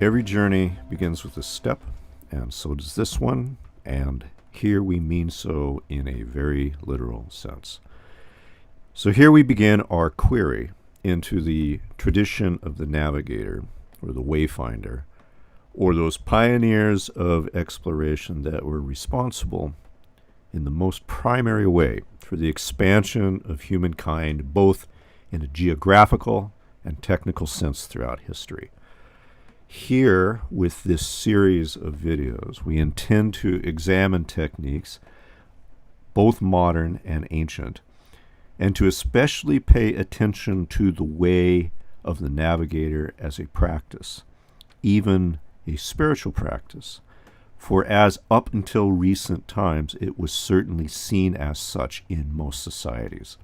Every journey begins with a step, and so does this one, and here we mean so in a very literal sense. So here we begin our query into the tradition of the navigator, or the wayfinder, or those pioneers of exploration that were responsible in the most primary way for the expansion of humankind, both in a geographical and technical sense throughout history. Here, with this series of videos, we intend to examine techniques, both modern and ancient, and to especially pay attention to the way of the navigator as a practice, even a spiritual practice. For as up until recent times, it was certainly seen as such in most societies.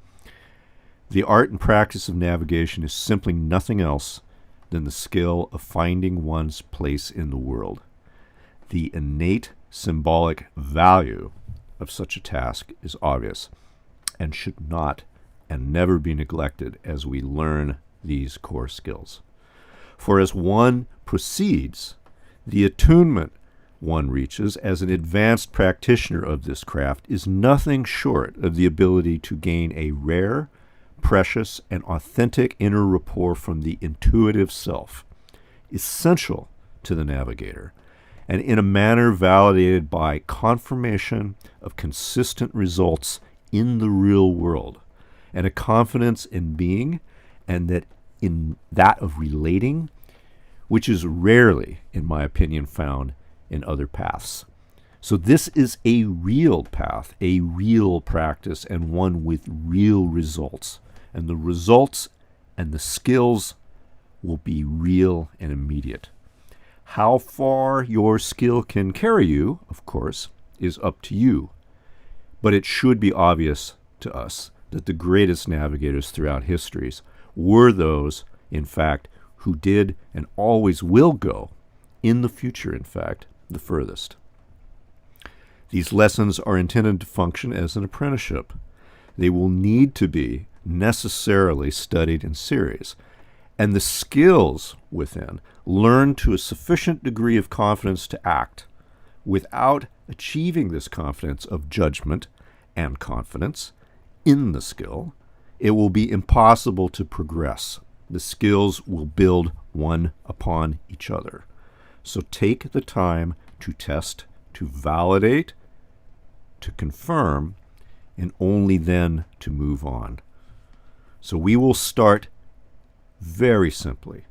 The art and practice of navigation is simply nothing else than the skill of finding one's place in the world. The innate symbolic value of such a task is obvious and should not and never be neglected as we learn these core skills. For as one proceeds, the attunement one reaches as an advanced practitioner of this craft is nothing short of the ability to gain a rare, precious, and authentic inner rapport from the intuitive self, essential to the navigator, and in a manner validated by confirmation of consistent results in the real world, and a confidence in being and that in that of relating, which is rarely, in my opinion, found in other paths. So this is a real path, a real practice, and one with real results. And the results and the skills will be real and immediate. How far your skill can carry you, of course, is up to you. But it should be obvious to us that the greatest navigators throughout histories were those, in fact, who did and always will go, in the future, in fact, the furthest. These lessons are intended to function as an apprenticeship. They will need to be necessarily studied in series, and the skills within learned to a sufficient degree of confidence to act. Without achieving this confidence of judgment and confidence in the skill, it will be impossible to progress. The skills will build one upon each other. So take the time to test, to validate, to confirm, and only then to move on. So we will start very simply.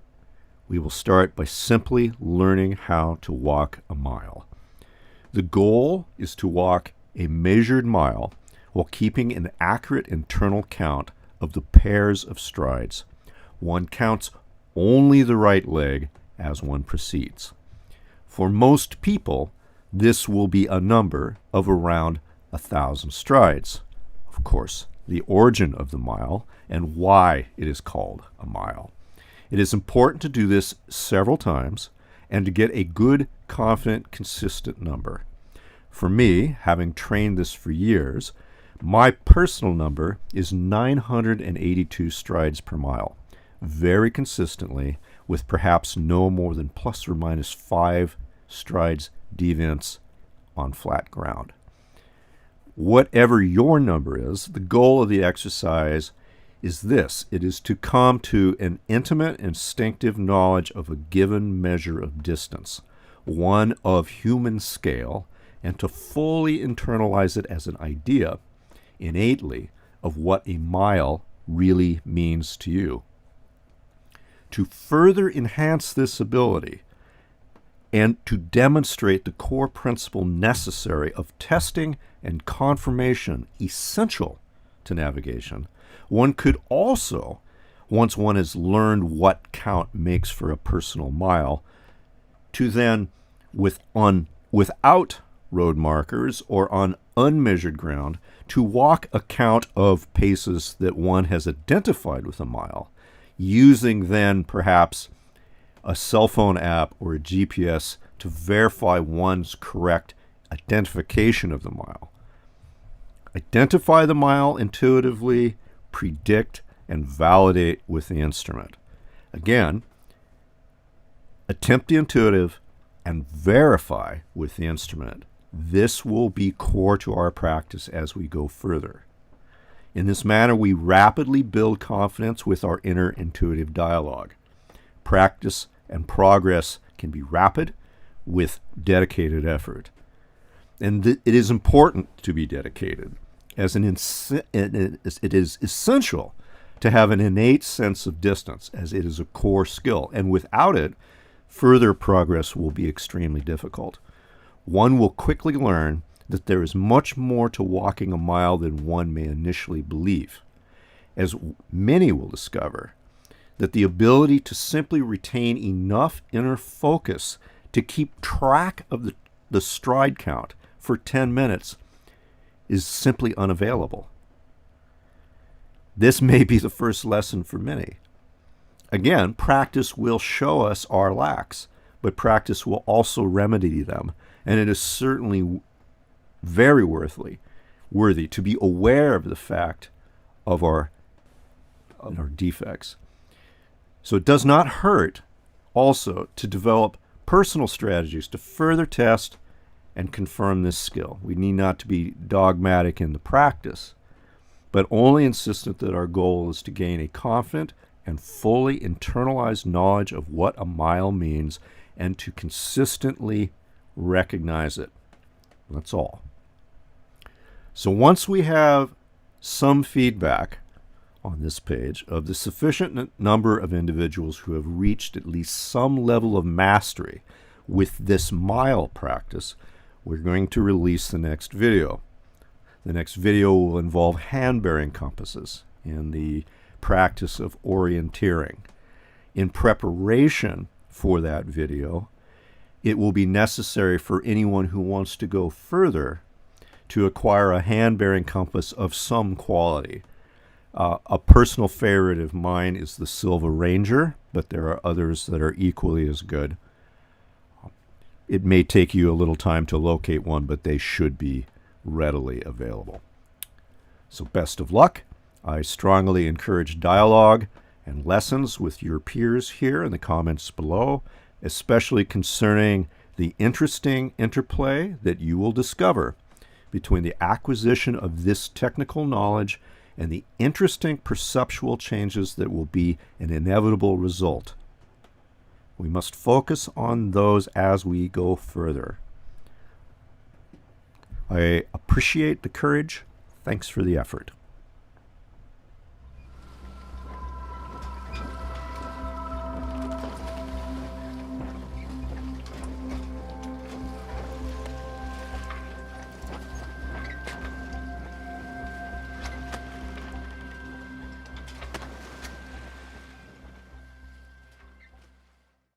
We will start by simply learning how to walk a mile. The goal is to walk a measured mile while keeping an accurate internal count of the pairs of strides. One counts only the right leg as one proceeds. For most people, this will be a number of around 1,000 strides. Of course, the origin of the mile and why it is called a mile. It is important to do this several times and to get a good, confident, consistent number. For me, having trained this for years, my personal number is 982 strides per mile, very consistently, with perhaps no more than plus or minus 5 strides deviance on flat ground. Whatever your number is, the goal of the exercise is this. It is to come to an intimate, instinctive knowledge of a given measure of distance, one of human scale, and to fully internalize it as an idea, innately, of what a mile really means to you. To further enhance this ability, and to demonstrate the core principle necessary of testing and confirmation essential to navigation, one could also, once one has learned what count makes for a personal mile, to then, without road markers or on unmeasured ground, to walk a count of paces that one has identified with a mile, using then perhaps a cell phone app or a GPS to verify one's correct identification of the mile. Identify the mile intuitively, predict, and validate with the instrument. Again, Attempt the intuitive and verify with the instrument. This will be core to our practice as we go further. In this manner, we rapidly build confidence with our inner intuitive dialogue. Practice and progress can be rapid with dedicated effort. And it is important to be dedicated, as it is essential to have an innate sense of distance, as it is a core skill. And without it, further progress will be extremely difficult. One will quickly learn that there is much more to walking a mile than one may initially believe, as many will discover that the ability to simply retain enough inner focus to keep track of the stride count for 10 minutes is simply unavailable. This may be the first lesson for many. Again, practice will show us our lacks, but practice will also remedy them, and it is certainly very worthy to be aware of the fact of our defects. So it does not hurt also to develop personal strategies to further test and confirm this skill. We need not to be dogmatic in the practice, but only insistent that our goal is to gain a confident and fully internalized knowledge of what a mile means and to consistently recognize it. That's all. So once we have some feedback on this page of the sufficient number of individuals who have reached at least some level of mastery with this mile practice, we're going to release the next video. The next video will involve hand-bearing compasses and the practice of orienteering. In preparation for that video, it will be necessary for anyone who wants to go further to acquire a hand-bearing compass of some quality. A personal favorite of mine is the Silva Ranger, but there are others that are equally as good. It may take you a little time to locate one, but they should be readily available. So best of luck. I strongly encourage dialogue and lessons with your peers here in the comments below, especially concerning the interesting interplay that you will discover between the acquisition of this technical knowledge and the interesting perceptual changes that will be an inevitable result. We must focus on those as we go further. I appreciate the courage. Thanks for the effort.